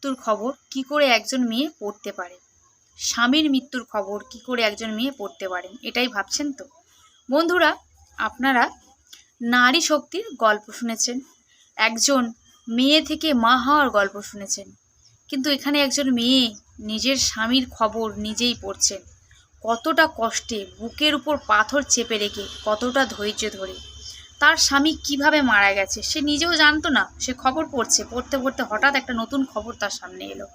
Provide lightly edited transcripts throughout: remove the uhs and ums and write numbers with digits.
মৃত্যুর খবর কি করে একজন মেয়ে পড়তে পারে? স্বামীর মৃত্যুর খবর কি করে একজন মেয়ে পড়তে পারেন, এটাই ভাবছেন তো? বন্ধুরা, আপনারা নারী শক্তির গল্প শুনেছেন, একজন মেয়ে থেকে মা হওয়ার গল্প শুনেছেন, কিন্তু এখানে একজন মেয়ে নিজের স্বামীর খবর নিজেই পড়ছেন। কতটা কষ্টে, বুকের উপর পাথর চেপে রেখে, কতটা ধৈর্য ধরে। তার স্বামী কিভাবে মারা গেছে সে নিজেও জানতো না, সে খবর পড়ছে, পড়তে পড়তে হঠাৎ একটা নতুন খবর তার সামনে এলো।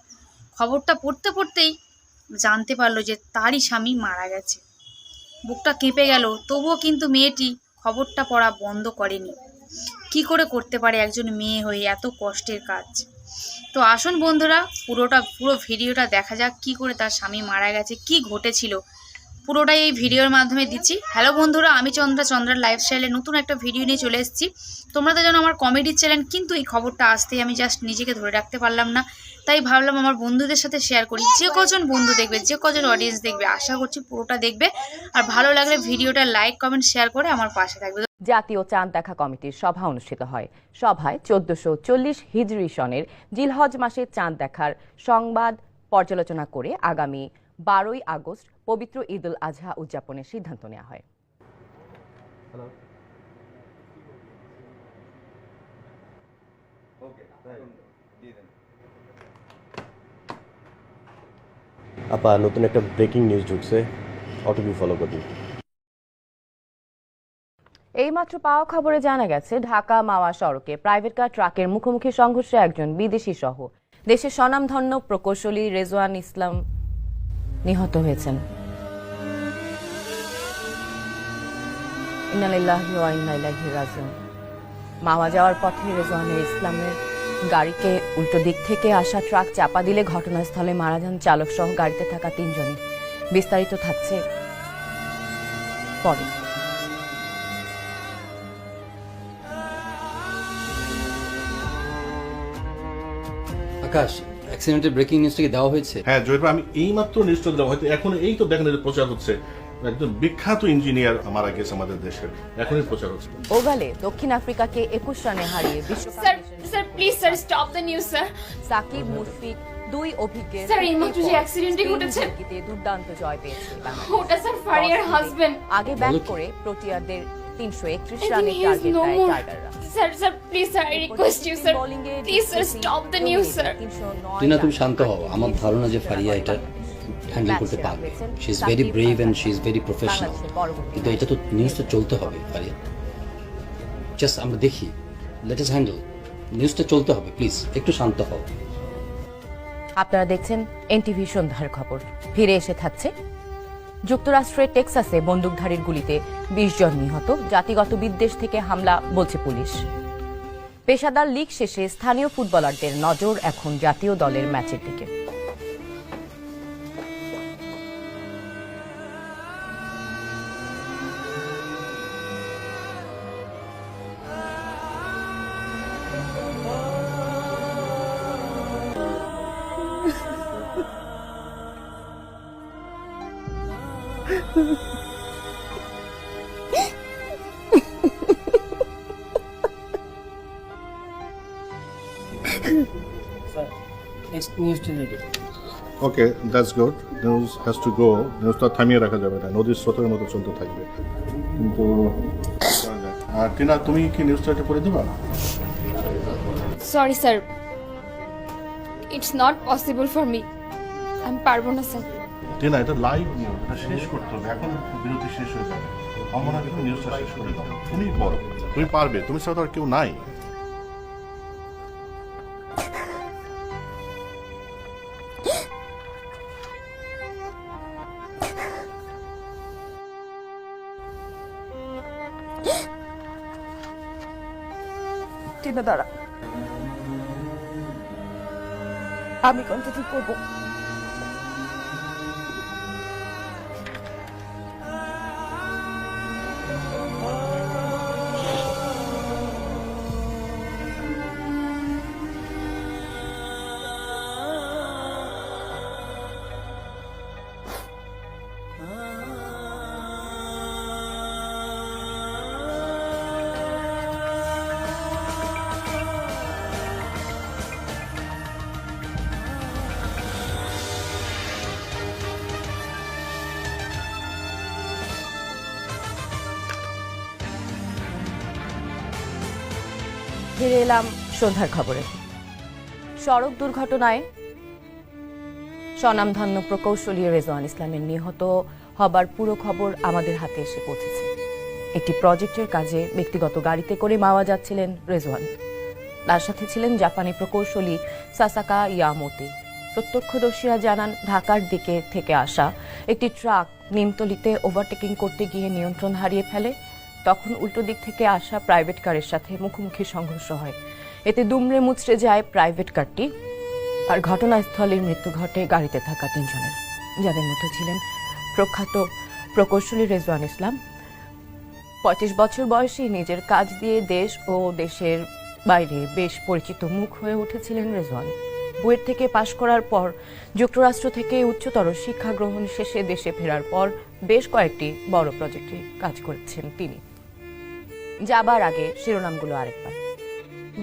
খবরটা পড়তে পড়তেই জানতে পারলো যে তারই স্বামী মারা গেছে। বুকটা কেঁপে গেল, তবুও কিন্তু মেয়েটি খবরটা পড়া বন্ধ করেনি। কি করে করতে পারে একজন মেয়ে হয়ে এত কষ্টের কাজ? তো আসুন বন্ধুরা, পুরো ভিডিওটা দেখা যাক, কি করে তার স্বামী মারা গেছে, কি ঘটেছিল, পুরোটাই এই ভিডিওর মাধ্যমে দিচ্ছি। হ্যালো বন্ধুরা, আমি চন্দ্রার লাইফস্টাইলে নতুন একটা ভিডিও নিয়ে চলে এসেছি। তোমরা তো জানো আমার কমেডির চ্যানেল, কিন্তু এই খবরটা আসতেই আমি জাস্ট নিজেকে ধরে রাখতে পারলাম না, তাই ভাবলাম আমার বন্ধুদের সাথে শেয়ার করি। যে কজন বন্ধু দেখবে, যে কজন অডিয়েন্স দেখবে, আশা করছি পুরোটা দেখবে, আর ভালো লাগলে ভিডিওটা লাইক কমেন্ট শেয়ার করে আমার পাশে থাকবে। জাতীয় চাঁদ দেখা কমিটির সভা অনুষ্ঠিত হয়। সভায় 1440 হিজরি সনের জিলহজ মাসে চাঁদ দেখার সংবাদ পর্যালোচনা করে আগামী 12ই আগস্ট পবিত্র ঈদ উল আজহা উদযাপনের সিদ্ধান্ত নেওয়া হয়। আপা, নতুন একটা ব্রেকিং নিউজ ঢুকছে, অটোবি ফলো করুন। এইমাত্র পাওয়া খবরে জানা গেছে, ঢাকা মাওয়া সড়কে প্রাইভেট কার ট্রাকের মুখোমুখি সংঘর্ষে একজন বিদেশি সহ দেশের স্বনামধন্য প্রকৌশলী রেজওয়ান ইসলাম নিহত হয়েছেন। ইন্না লিল্লাহি ওয়া ইন্না ইলাইহি রাজিউন। মাওয়া যাওয়ার পথে রেজওয়ানের ইসলামের গাড়িকে উল্টো দিক থেকে আসা ট্রাক চাপা দিলে ঘটনাস্থলে মারা যান চালক সহ গাড়িতে থাকা 3 জনই। বিস্তারিত থাকছে পরে। আকাশ, অ্যাক্সিডেন্টের ব্রেকিং নিউজটা কি দেওয়া হয়েছে? হ্যাঁ জয়প্র, আমি এইমাত্র নিউজটা দিলাম, হয়তো এখন এই তো দেখেন প্রচার হচ্ছে, একজন বিখ্যাত ইঞ্জিনিয়ার মারা গেছে আমাদের দেশের, এখনই প্রচার হচ্ছে। ওভালে দক্ষিণ আফ্রিকাকে 21 রানে হারিয়ে বিশ্বকাপ sir please sir stop the news sir. Shakib Mushfiq দুই অভিজ্ঞের স্যার এইমাত্র যে অ্যাক্সিডেন্টটি ঘটেছে দুর্দান্ত জয় পেয়েছে বাংলাদেশ। ওটা স্যার ফারিয়ার হাজবেন্ড। আগে ব্যাট করে প্রোটিয়াদের 331 রানের টার্গেট দেয় টাইগাররা। Sir please sir I request you sir, please sir stop the news sir. Tina, তুমি শান্ত হও। আমার ধারণা যে ফারিয়া এটা হ্যান্ডেল করতে পারবে। She is very brave and she is very professional. কিন্তু এটা তো নিউজটা চলতে হবে ফারিয়া। জাস্ট আমরা দেখি, লেট আস হ্যান্ডেল। নিউজটা চলতে হবে, প্লিজ একটু শান্ত হও। আপনারা দেখছেন এনটিভি সন্ধ্যার খবর। ফিরে এসে থাকছে, যুক্তরাষ্ট্রের টেক্সাসে বন্দুকধারীর গুলিতে 20 জন নিহত, জাতিগত বিদ্বেষ থেকে হামলা বলছে পুলিশ। পেশাদার লীগ শেষে স্থানীয় ফুটবলারদের নজর এখন জাতীয় দলের ম্যাচের দিকে। Okay, that's good. News has to go. নিউজটা থামিয়ে রাখা যাবে না, নদীর স্রোতের মতো চলতে থাকবে। কিন্তু আর টিনা, তুমি কি নিউজটা এটা পড়ে দিবা? Sorry sir, it's not possible for me. আমি পারবো না স্যার। টিনা, এটা লাইভ নিউজ, এটা শেষ করতে হবে, এখন বিরতি শেষ হয়ে যাবে। আমার আগে তুমি নিউজটা শেষ করে দাও। তুমি পড়ো, তুমি পারবে, তুমি ছাড়া তো আর কেউ নাই। টিনা দাঁড়া, আমি কন্টিনিউ করবো। ফিরে এলাম সন্ধ্যার খবরে। সড়ক দুর্ঘটনায় স্বনামধন্য প্রকৌশলী রেজওয়ান ইসলামের নিহত হবার পুরো খবর আমাদের হাতে এসে পৌঁছেছে। একটি প্রজেক্টের কাজে ব্যক্তিগত গাড়িতে করে মাওয়া যাচ্ছিলেন রেজওয়ান। তার সাথে ছিলেন জাপানি প্রকৌশলী সাসাকা ইয়ামোতে। প্রত্যক্ষদর্শীরা জানান, ঢাকার দিকে থেকে আসা একটি ট্রাক নিমতলিতে ওভারটেকিং করতে গিয়ে নিয়ন্ত্রণ হারিয়ে ফেলে। তখন উল্টো দিক থেকে আসা প্রাইভেট কারের সাথে মুখোমুখি সংঘর্ষ হয়। এতে দুমড়ে মুচড়ে যায় প্রাইভেট কারটি, আর ঘটনাস্থলেই মৃত্যু ঘটে গাড়িতে থাকা 3 জনের, যাদের মধ্যে ছিলেন প্রখ্যাত প্রকৌশলী রেজওয়ান ইসলাম। 35 বছর বয়সী নিজের কাজ দিয়ে দেশ ও দেশের বাইরে বেশ পরিচিত মুখ হয়ে উঠেছিলেন রেজওয়ান। বুয়েট থেকে পাশ করার পর যুক্তরাষ্ট্র থেকে উচ্চতর শিক্ষা গ্রহণ শেষে দেশে ফেরার পর বেশ কয়েকটি বড় প্রজেক্টে কাজ করেছেন তিনি। যাবার আগে শিরোনামগুলো আরেকবার।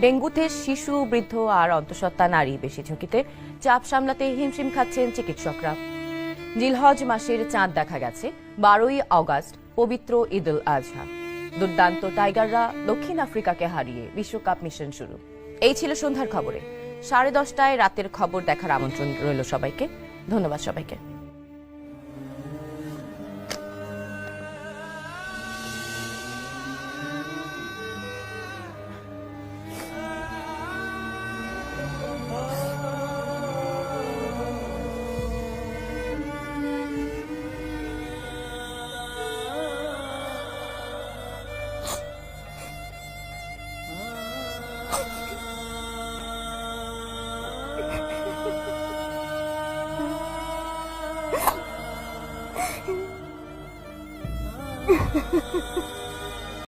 ডেঙ্গুতে শিশু, বৃদ্ধ আর অন্তঃসত্ত্বা নারী বেশি ঝুঁকিতে, চাপ সামলাতে হিমশিম খাচ্ছেন চিকিৎসকরা। জিলহজ মাসের চাঁদ দেখা গেছে, 12ই অগাস্ট পবিত্র ঈদ উল আজহা। দুর্দান্ত টাইগাররা দক্ষিণ আফ্রিকাকে হারিয়ে বিশ্বকাপ মিশন শুরু। এই ছিল সন্ধ্যার খবরে। 10:30টায় রাতের খবর দেখার আমন্ত্রণ রইল সবাইকে। ধন্যবাদ সবাইকে। Ha ha ha.